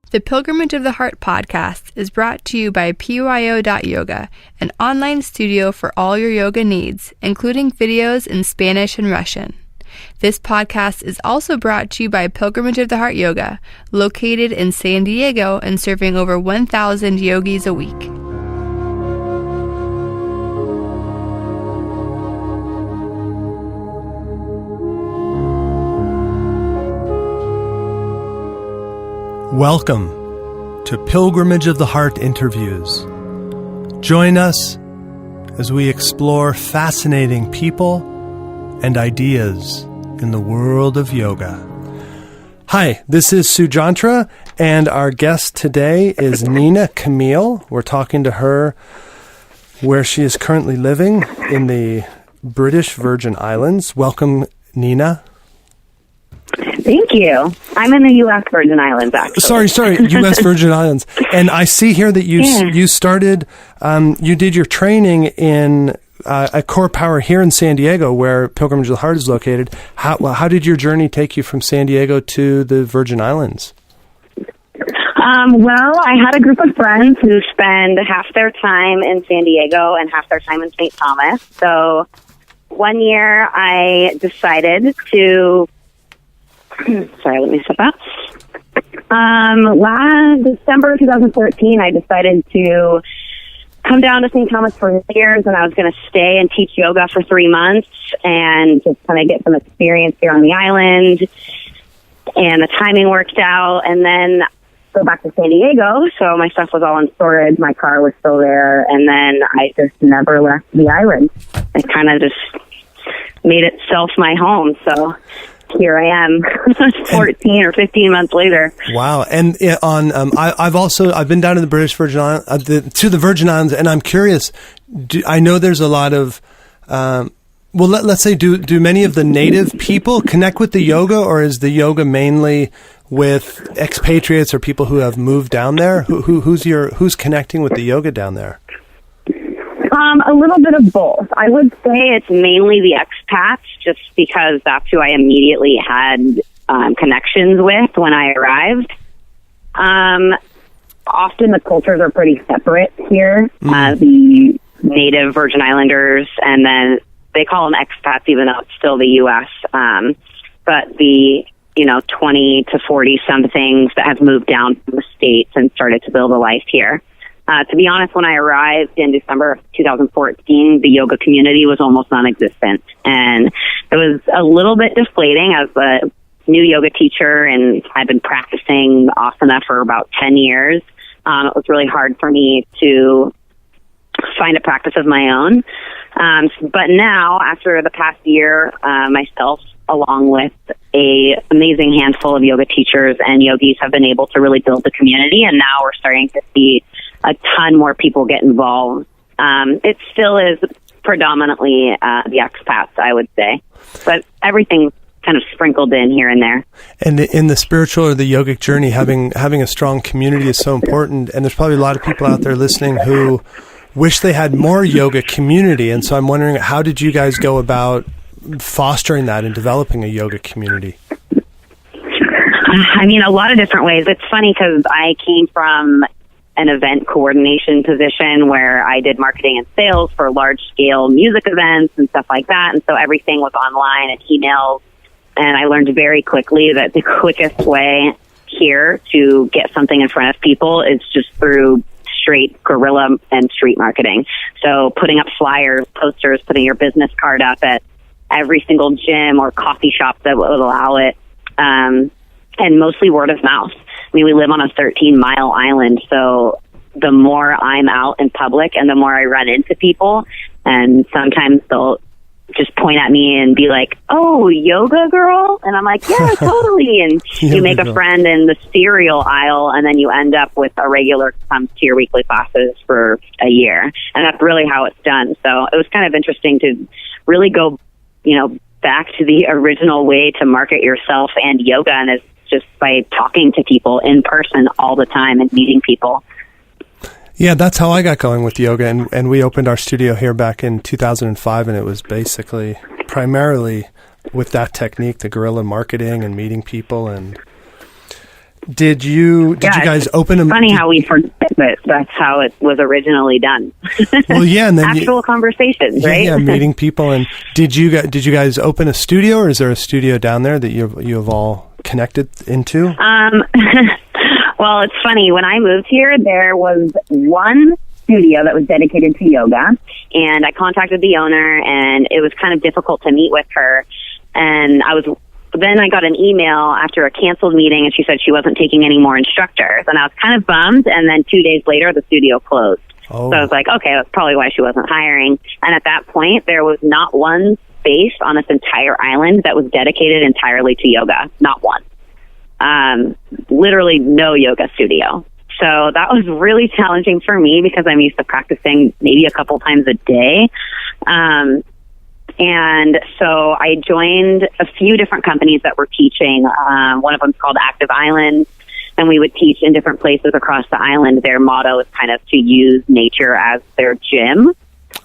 The Pilgrimage of the Heart podcast is brought to you by PYO.yoga, an online studio for all your yoga needs, including videos in Spanish and Russian. This podcast is also brought to you by Pilgrimage of the Heart Yoga, located in San Diego and serving over 1,000 yogis a week. Welcome to Pilgrimage of the Heart interviews. Join us as we explore fascinating people and ideas in the world of yoga. Hi, this is Sujantra, and our guest today is Nina Camille. We're talking to her where she is currently living in the British Virgin Islands. Welcome, Nina. Thank you. I'm in the U.S. Virgin Islands, actually. Sorry, U.S. Virgin Islands. And I see here that you started, you did your training in a Core Power here in San Diego, where Pilgrimage of the Heart is located. How did your journey take you from San Diego to the Virgin Islands? Well, I had a group of friends who spend half their time in San Diego and half their time in St. Thomas. So one year I decided to... Sorry, let me step out. Last December 2014, I decided to come down to St. Thomas for years, and I was going to stay and teach yoga for 3 months and just kind of get some experience here on the island. And the timing worked out, and then go back to San Diego. So my stuff was all in storage. My car was still there, and then I just never left the island. I kind of just made itself my home. So here I am, 14 or 15 months later. Wow! And I've been down to the British Virgin Islands, to the Virgin Islands, and I'm curious. I know there's a lot of, let's say, do many of the native people connect with the yoga, or is the yoga mainly with expatriates or people who have moved down there? Who's connecting with the yoga down there? A little bit of both. I would say it's mainly the expats, just because that's who I immediately had connections with when I arrived. Often the cultures are pretty separate here. The native Virgin Islanders, and then they call them expats, even though it's still the U.S. But the 20 to 40 somethings that have moved down from the States and started to build a life here. To be honest, when I arrived in December of 2014, the yoga community was almost non-existent. And it was a little bit deflating as a new yoga teacher, and I've been practicing asana for about 10 years. It was really hard for me to find a practice of my own. But now, after the past year, myself, along with a amazing handful of yoga teachers and yogis, have been able to really build the community, and now we're starting to see a ton more people get involved. It still is predominantly the expats, I would say, but everything's kind of sprinkled in here and there. And in the spiritual or the yogic journey, having a strong community is so important. And there's probably a lot of people out there listening who wish they had more yoga community. And so I'm wondering, how did you guys go about fostering that and developing a yoga community? I mean, a lot of different ways. It's funny because I came from an event coordination position where I did marketing and sales for large-scale music events and stuff like that. And so everything was online and emails. And I learned very quickly that the quickest way here to get something in front of people is just through straight guerrilla and street marketing. So putting up flyers, posters, putting your business card up at every single gym or coffee shop that would allow it, and mostly word of mouth. I mean, we live on a 13-mile island, so the more I'm out in public and the more I run into people, and sometimes they'll just point at me and be like, "Oh, yoga girl?" And I'm like, "Yeah, totally." And you make a friend in the cereal aisle, and then you end up with a regular comes to your weekly classes for a year. And that's really how it's done. So it was kind of interesting to really go, back to the original way to market yourself and yoga, and it's just by talking to people in person all the time and meeting people. Yeah, that's how I got going with yoga, and we opened our studio here back in 2005, and it was basically primarily with that technique, the guerrilla marketing and meeting people. And Did you guys open a... Funny how we forget that that's how it was originally done. Well, yeah, and then actual conversations, right? Yeah, meeting people. And did you guys open a studio, or is there a studio down there that you have all connected into? Well, it's funny. When I moved here, there was one studio that was dedicated to yoga, and I contacted the owner, and it was kind of difficult to meet with her. And then I got an email after a canceled meeting, and she said she wasn't taking any more instructors. And I was kind of bummed, and then 2 days later, the studio closed. Oh. So I was like, okay, that's probably why she wasn't hiring. And at that point, there was not one space on this entire island that was dedicated entirely to yoga. Not one. Literally no yoga studio. So that was really challenging for me because I'm used to practicing maybe a couple times a day. And so I joined a few different companies that were teaching. One of them is called Active Island, and we would teach in different places across the island. Their motto is kind of to use nature as their gym.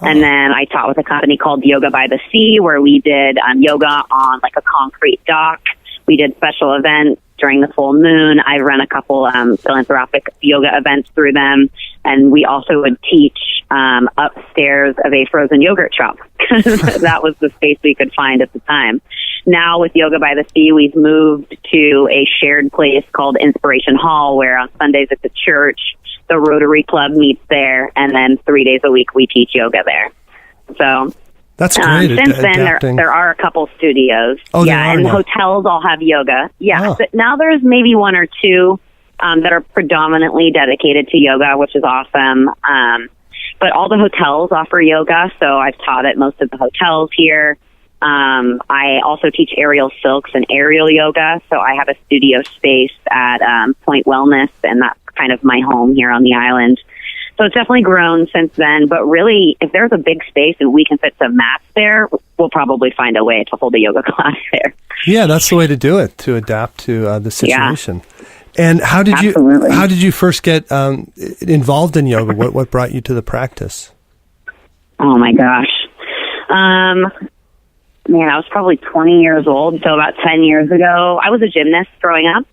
And then I taught with a company called Yoga by the Sea, where we did yoga on like a concrete dock. We did special events during the full moon. I run a couple philanthropic yoga events through them. And we also would teach upstairs of a frozen yogurt shop. That was the space we could find at the time. Now with Yoga by the Sea, we've moved to a shared place called Inspiration Hall, where on Sundays at the church, the Rotary Club meets there, and then 3 days a week we teach yoga there. So that's great. Since then, there are a couple studios. Oh, yeah, and hotels all have yoga. Yeah, but now there's maybe one or two that are predominantly dedicated to yoga, which is awesome. But all the hotels offer yoga, so I've taught at most of the hotels here. I also teach aerial silks and aerial yoga, so I have a studio space at Point Wellness, and that's kind of my home here on the island. So it's definitely grown since then, but really, if there's a big space and we can fit some mats there, we'll probably find a way to hold a yoga class there. Yeah, that's the way to do it, to adapt to the situation. Yeah. And how did you first get involved in yoga? What brought you to the practice? Oh my gosh. Man, I was probably 20 years old, so about 10 years ago. I was a gymnast growing up.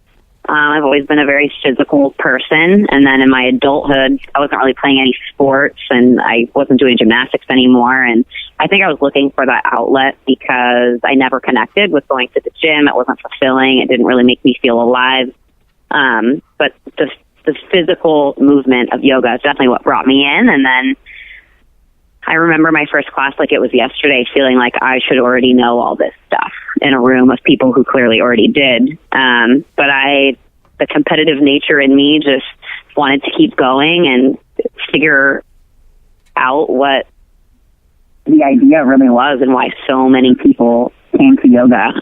I've always been a very physical person, and then in my adulthood, I wasn't really playing any sports, and I wasn't doing gymnastics anymore, and I think I was looking for that outlet because I never connected with going to the gym. It wasn't fulfilling. It didn't really make me feel alive. But the physical movement of yoga is definitely what brought me in, and then I remember my first class like it was yesterday, feeling like I should already know all this stuff in a room of people who clearly already did. But the competitive nature in me just wanted to keep going and figure out what the idea really was and why so many people came to yoga.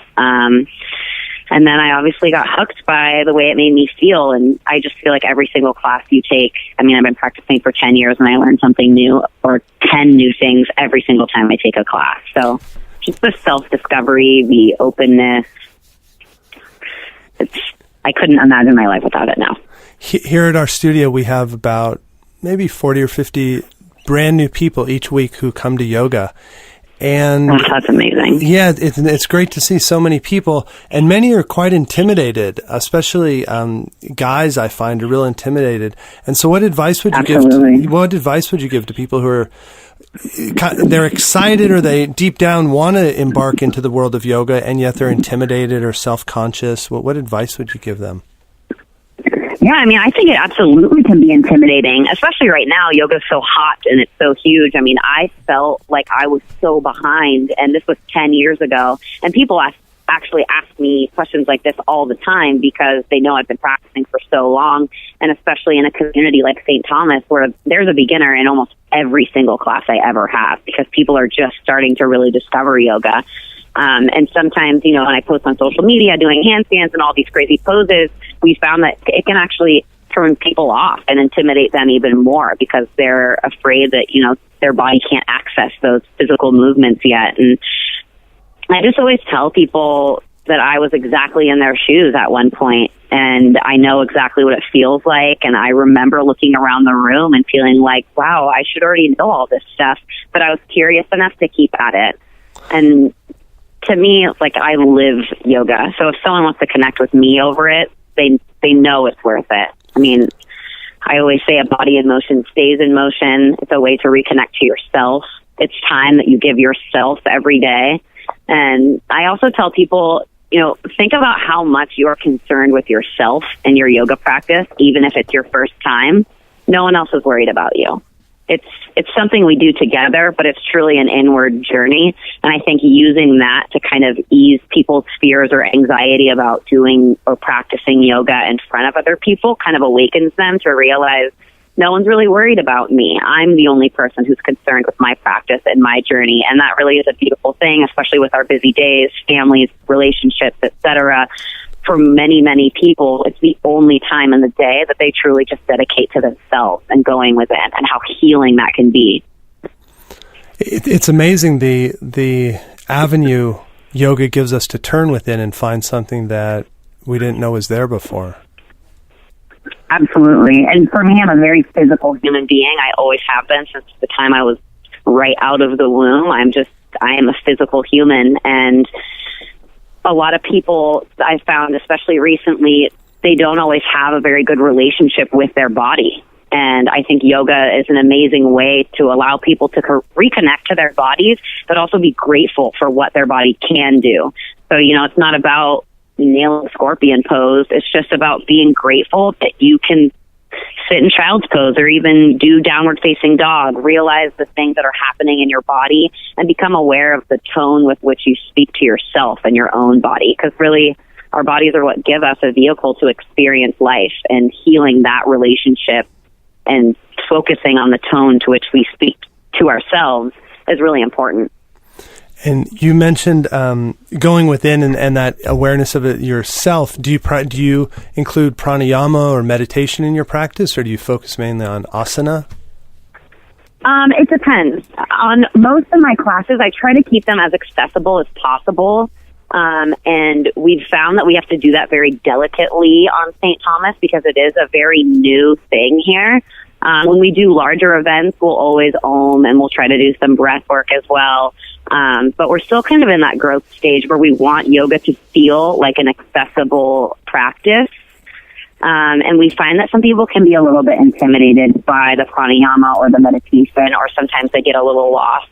And then I obviously got hooked by the way it made me feel. And I just feel like every single class you take, I mean, I've been practicing for 10 years and I learn something new or 10 new things every single time I take a class. So just the self-discovery, the openness, I couldn't imagine my life without it now. Here at our studio, we have about maybe 40 or 50 brand new people each week who come to yoga. And that's amazing. Yeah, it's great to see so many people, and many are quite intimidated, especially guys. I find are real intimidated. And so, what advice would you give? What advice would you give to people who are they're excited or they deep down want to embark into the world of yoga, and yet they're intimidated or self-conscious? What advice would you give them? Yeah, I mean, I think it absolutely can be intimidating, especially right now. Yoga's so hot and it's so huge. I mean, I felt like I was so behind, and this was 10 years ago. And people actually ask me questions like this all the time because they know I've been practicing for so long, and especially in a community like St. Thomas where there's a beginner in almost every single class I ever have because people are just starting to really discover yoga. And sometimes, you know, when I post on social media doing handstands and all these crazy poses, we found that it can actually turn people off and intimidate them even more because they're afraid that, you know, their body can't access those physical movements yet. And I just always tell people that I was exactly in their shoes at one point, and I know exactly what it feels like. And I remember looking around the room and feeling like, wow, I should already know all this stuff, but I was curious enough to keep at it. And to me, it's like I live yoga. So if someone wants to connect with me over it, they know it's worth it. I mean, I always say a body in motion stays in motion. It's a way to reconnect to yourself. It's time that you give yourself every day. And I also tell people, think about how much you're concerned with yourself and your yoga practice, even if it's your first time. No one else is worried about you. It's something we do together, but it's truly an inward journey. And I think using that to kind of ease people's fears or anxiety about doing or practicing yoga in front of other people kind of awakens them to realize no one's really worried about me. I'm the only person who's concerned with my practice and my journey. And that really is a beautiful thing, especially with our busy days, families, relationships, etc. For many, many people, it's the only time in the day that they truly just dedicate to themselves and going within, and how healing that can be. It's amazing the avenue yoga gives us to turn within and find something that we didn't know was there before. Absolutely. And for me, I'm a very physical human being. I always have been since the time I was right out of the womb. I am a physical human, and a lot of people I found, especially recently, they don't always have a very good relationship with their body. And I think yoga is an amazing way to allow people to reconnect to their bodies, but also be grateful for what their body can do. So, it's not about nailing scorpion pose. It's just about being grateful that you can sit in child's pose or even do downward facing dog, realize the things that are happening in your body, and become aware of the tone with which you speak to yourself and your own body. Because really, our bodies are what give us a vehicle to experience life, and healing that relationship and focusing on the tone to which we speak to ourselves is really important. And you mentioned going within and that awareness of it yourself. Do you include pranayama or meditation in your practice, or do you focus mainly on asana? It depends. On most of my classes, I try to keep them as accessible as possible. And we've found that we have to do that very delicately on St. Thomas because it is a very new thing here. When we do larger events, we'll always Om, and we'll try to do some breath work as well. But we're still kind of in that growth stage where we want yoga to feel like an accessible practice. And we find that some people can be a little bit intimidated by the pranayama or the meditation, or sometimes they get a little lost.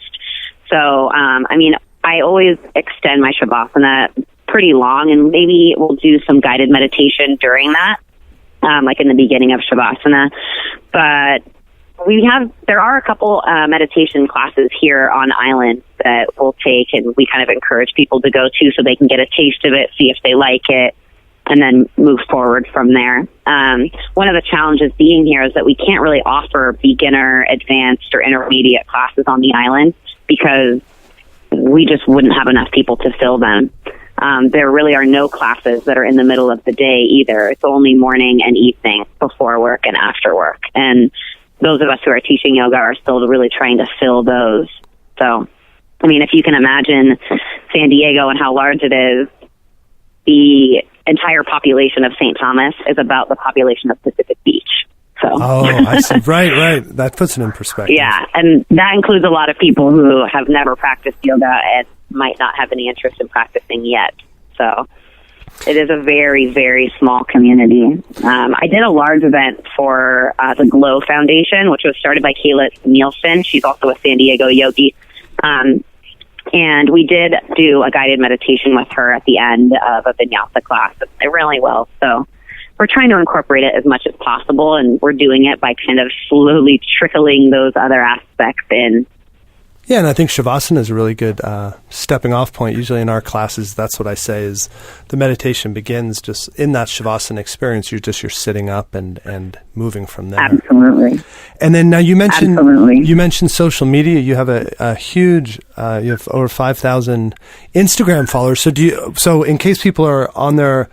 So, I always extend my shavasana pretty long, and maybe we'll do some guided meditation during that, like in the beginning of shavasana. But there are a couple meditation classes here on island that we'll take, and we kind of encourage people to go to so they can get a taste of it, see if they like it, and then move forward from there. One of the challenges being here is that we can't really offer beginner, advanced, or intermediate classes on the island because we just wouldn't have enough people to fill them. There really are no classes that are in the middle of the day either. It's only morning and evening, before work and after work. And those of us who are teaching yoga are still really trying to fill those. So, if you can imagine San Diego and how large it is, the entire population of St. Thomas is about the population of Pacific Beach. So. Oh, I see. Right. That puts it in perspective. Yeah, and that includes a lot of people who have never practiced yoga and might not have any interest in practicing yet. So it is a very, very small community. I did a large event for the Glow Foundation, which was started by Kayla Nielsen. She's also a San Diego yogi. And we did do a guided meditation with her at the end of a vinyasa class. It really well. So we're trying to incorporate it as much as possible, and we're doing it by kind of slowly trickling those other aspects in. Yeah, and I think Shavasana is a really good stepping off point. Usually in our classes, that's what I say is the meditation begins just in that Shavasana experience. You're sitting up and moving from there. Absolutely. And then now you mentioned social media. You have a huge you have over 5,000 Instagram followers. So in case people are on their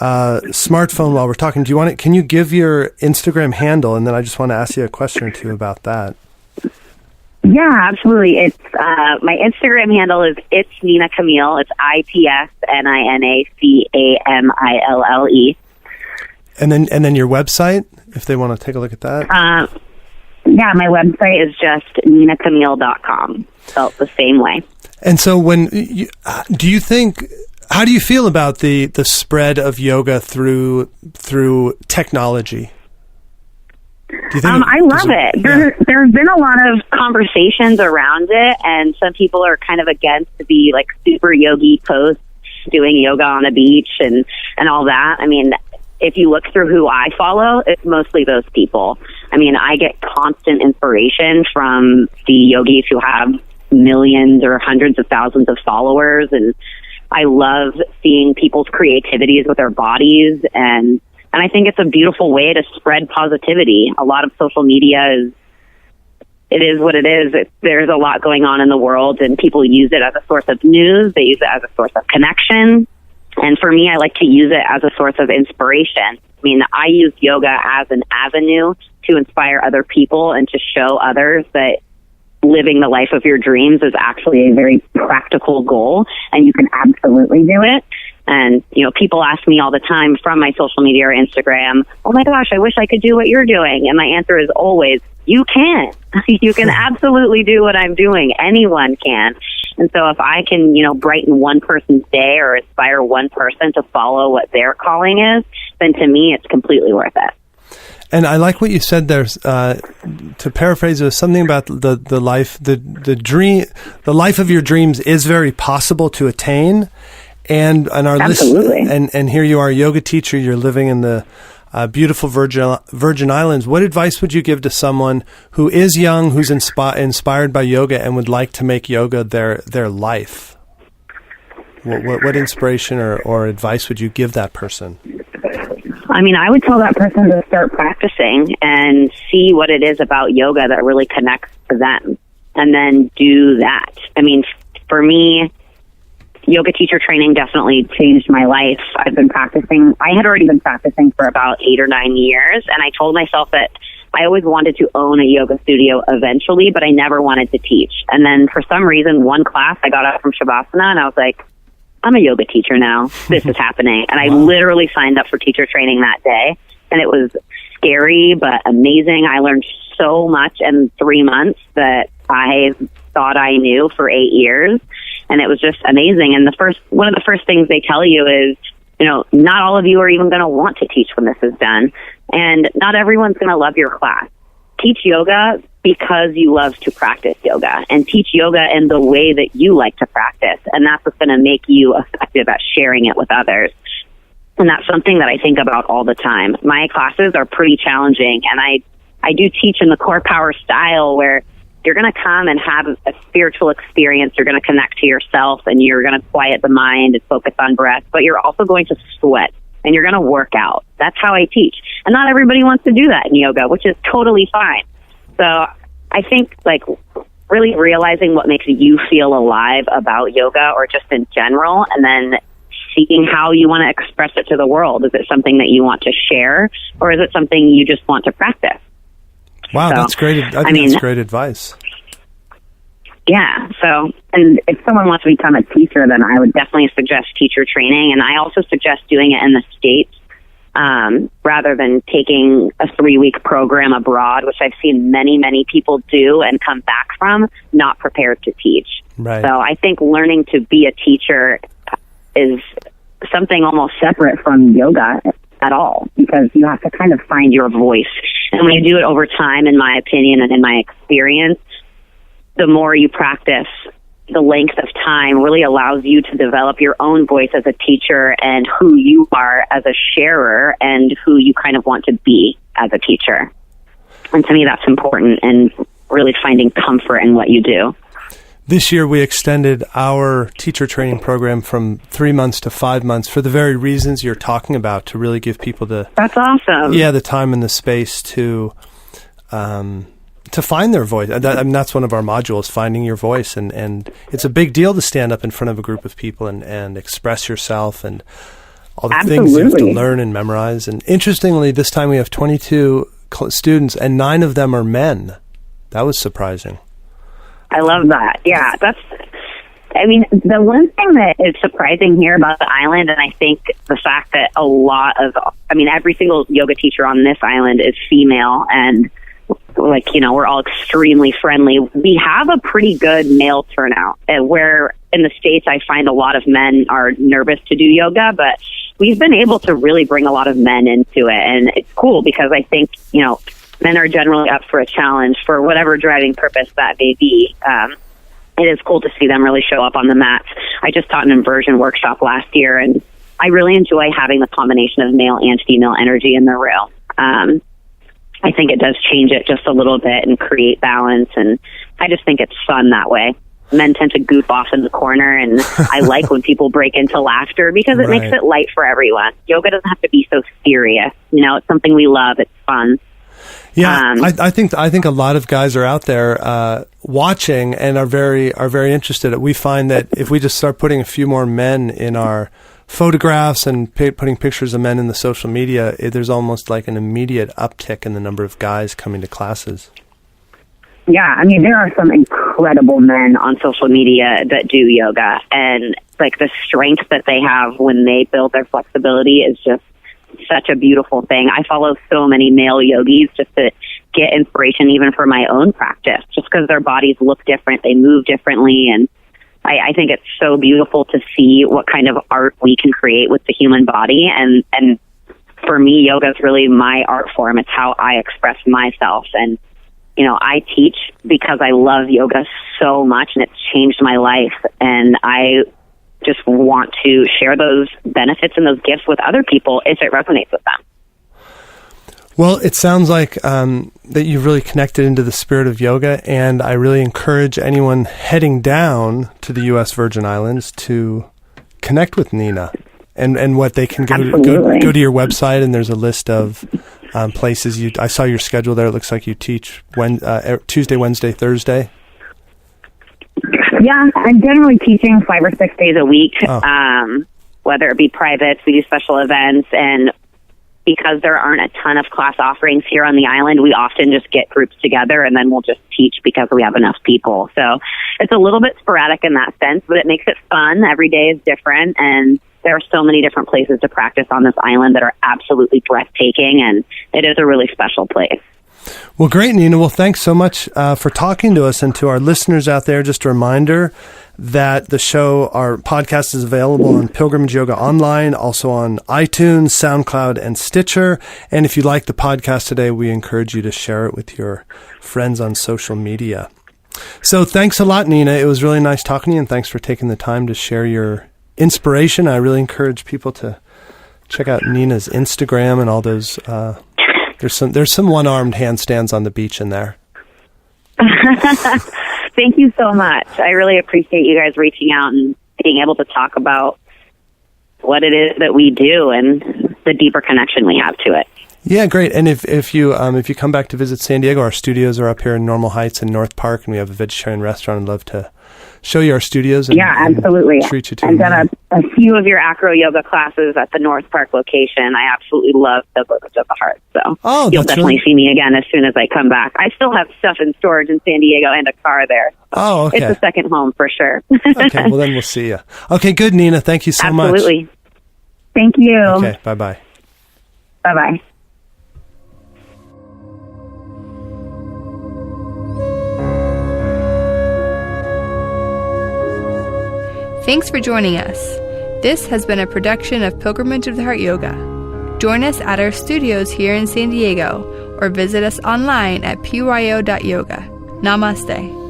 smartphone while we're talking, can you give your Instagram handle? And then I just want to ask you a question or two about that. Yeah, absolutely. It's my Instagram handle is It's Nina Camille. It's ITSNINACAMILLE. And then your website, if they want to take a look at that. Yeah, my website is just ninacamille.com, spelled the same way. And so do you think, How do you feel about the spread of yoga through technology? Do you think I love it. There's been a lot of conversations around it, and some people are kind of against the like super yogi posts doing yoga on a beach and all that. I mean, if you look through who I follow, it's mostly those people. I mean, I get constant inspiration from the yogis who have millions or hundreds of thousands of followers, and I love seeing people's creativities with their bodies, and I think it's a beautiful way to spread positivity. A lot of social media it is what it is. There's a lot going on in the world, and people use it as a source of news. They use it as a source of connection. And for me, I like to use it as a source of inspiration. I mean, I use yoga as an avenue to inspire other people and to show others that living the life of your dreams is actually a very practical goal, and you can absolutely do it. And, people ask me all the time from my social media or Instagram, oh my gosh, I wish I could do what you're doing. And my answer is always, you can. You can absolutely do what I'm doing. Anyone can. And so if I can, brighten one person's day or inspire one person to follow what their calling is, then to me, it's completely worth it. And I like what you said there. To paraphrase, it was something about the life, the dream, the life of your dreams is very possible to attain. And our absolutely. And here you are, a yoga teacher. You're living in the beautiful Virgin Islands. What advice would you give to someone who is young, who's inspired by yoga, and would like to make yoga their life? What inspiration or advice would you give that person? I mean, I would tell that person to start practicing and see what it is about yoga that really connects to them, and then do that. I mean, for me, yoga teacher training definitely changed my life. I had already been practicing for about 8 or 9 years, and I told myself that I always wanted to own a yoga studio eventually, but I never wanted to teach. And then for some reason, one class, I got up from Shavasana, and I was like, I'm a yoga teacher now. This is happening. And I literally signed up for teacher training that day, and it was scary but amazing. I learned so much in 3 months that I thought I knew for 8 years. And it was just amazing. And one of the first things they tell you is, not all of you are even going to want to teach when this is done. And not everyone's going to love your class. Teach yoga because you love to practice yoga, and teach yoga in the way that you like to practice. And that's what's going to make you effective at sharing it with others. And that's something that I think about all the time. My classes are pretty challenging, and I do teach in the core power style where you're going to come and have a spiritual experience. You're going to connect to yourself, and you're going to quiet the mind and focus on breath, but you're also going to sweat, and you're going to work out. That's how I teach. And not everybody wants to do that in yoga, which is totally fine. So I think really realizing what makes you feel alive about yoga or just in general, and then seeking how you want to express it to the world. Is it something that you want to share, or is it something you just want to practice? Wow, that's great. I think that's great advice. Yeah. So, and if someone wants to become a teacher, then I would definitely suggest teacher training. And I also suggest doing it in the States rather than taking a 3-week program abroad, which I've seen many, many people do and come back from not prepared to teach. Right. So I think learning to be a teacher is something almost separate from yoga at all, because you have to kind of find your voice. And when you do it over time, in my opinion and in my experience, the more you practice, the length of time really allows you to develop your own voice as a teacher and who you are as a sharer and who you kind of want to be as a teacher. And to me, that's important, and really finding comfort in what you do. This year, we extended our teacher training program from 3 months to 5 months for the very reasons you're talking about, to really give people That's awesome. Yeah, the time and the space to find their voice. That's one of our modules, finding your voice. And it's a big deal to stand up in front of a group of people and express yourself and all the things you have to learn and memorize. And interestingly, this time we have 22 students, and 9 of them are men. That was surprising. I love that. Yeah, the one thing that is surprising here about the island, and I think the fact that every single yoga teacher on this island is female, and we're all extremely friendly. We have a pretty good male turnout, where in the States I find a lot of men are nervous to do yoga, but we've been able to really bring a lot of men into it. And it's cool because I think, men are generally up for a challenge for whatever driving purpose that may be. It is cool to see them really show up on the mats. I just taught an inversion workshop last year, and I really enjoy having the combination of male and female energy in the room. I think it does change it just a little bit and create balance, and I just think it's fun that way. Men tend to goof off in the corner, and I like when people break into laughter because it makes it light for everyone. Yoga doesn't have to be so serious. It's something we love. It's fun. Yeah, I think a lot of guys are out there watching and are very interested. We find that if we just start putting a few more men in our photographs and putting pictures of men in the social media, there's almost like an immediate uptick in the number of guys coming to classes. Yeah, there are some incredible men on social media that do yoga, and the strength that they have when they build their flexibility is just such a beautiful thing. I follow so many male yogis just to get inspiration even for my own practice, just because their bodies look different, they move differently, and I think it's so beautiful to see what kind of art we can create with the human body. And for me, yoga is really my art form. It's how I express myself. And, I teach because I love yoga so much, and it's changed my life. And I just want to share those benefits and those gifts with other people if it resonates with them. Well, it sounds like that you've really connected into the spirit of yoga, and I really encourage anyone heading down to the U.S. Virgin Islands to connect with Nina, and what they can go to your website, and there's a list of places. I saw your schedule there. It looks like you teach Tuesday, Wednesday, Thursday. Yeah, I'm generally teaching 5 or 6 days a week, whether it be privates, we do special events, and because there aren't a ton of class offerings here on the island, we often just get groups together and then we'll just teach because we have enough people. So it's a little bit sporadic in that sense, but it makes it fun. Every day is different, and there are so many different places to practice on this island that are absolutely breathtaking, and it is a really special place. Well, great, Nina. Well, thanks so much for talking to us, and to our listeners out there, just a reminder that our podcast is available on Pilgrimage Yoga Online, also on iTunes, SoundCloud, and Stitcher. And if you like the podcast today, we encourage you to share it with your friends on social media. So thanks a lot, Nina. It was really nice talking to you, and thanks for taking the time to share your inspiration. I really encourage people to check out Nina's Instagram and all those. There's some one-armed handstands on the beach in there. Thank you so much. I really appreciate you guys reaching out and being able to talk about what it is that we do and the deeper connection we have to it. Yeah, great. And if you come back to visit San Diego, our studios are up here in Normal Heights and North Park, and we have a vegetarian restaurant. I'd love to show you our studios. And, absolutely. And treat you to I've done a few of your acro yoga classes at the North Park location. I absolutely love the Pilgrimage of the Heart. So you'll definitely see me again as soon as I come back. I still have stuff in storage in San Diego and a car there. Oh, okay. It's a second home for sure. Okay, well then we'll see you. Okay, good, Nina. Thank you so much. Absolutely. Thank you. Okay, bye-bye. Bye-bye. Thanks for joining us. This has been a production of Pilgrimage of the Heart Yoga. Join us at our studios here in San Diego, or visit us online at pyo.yoga. Namaste.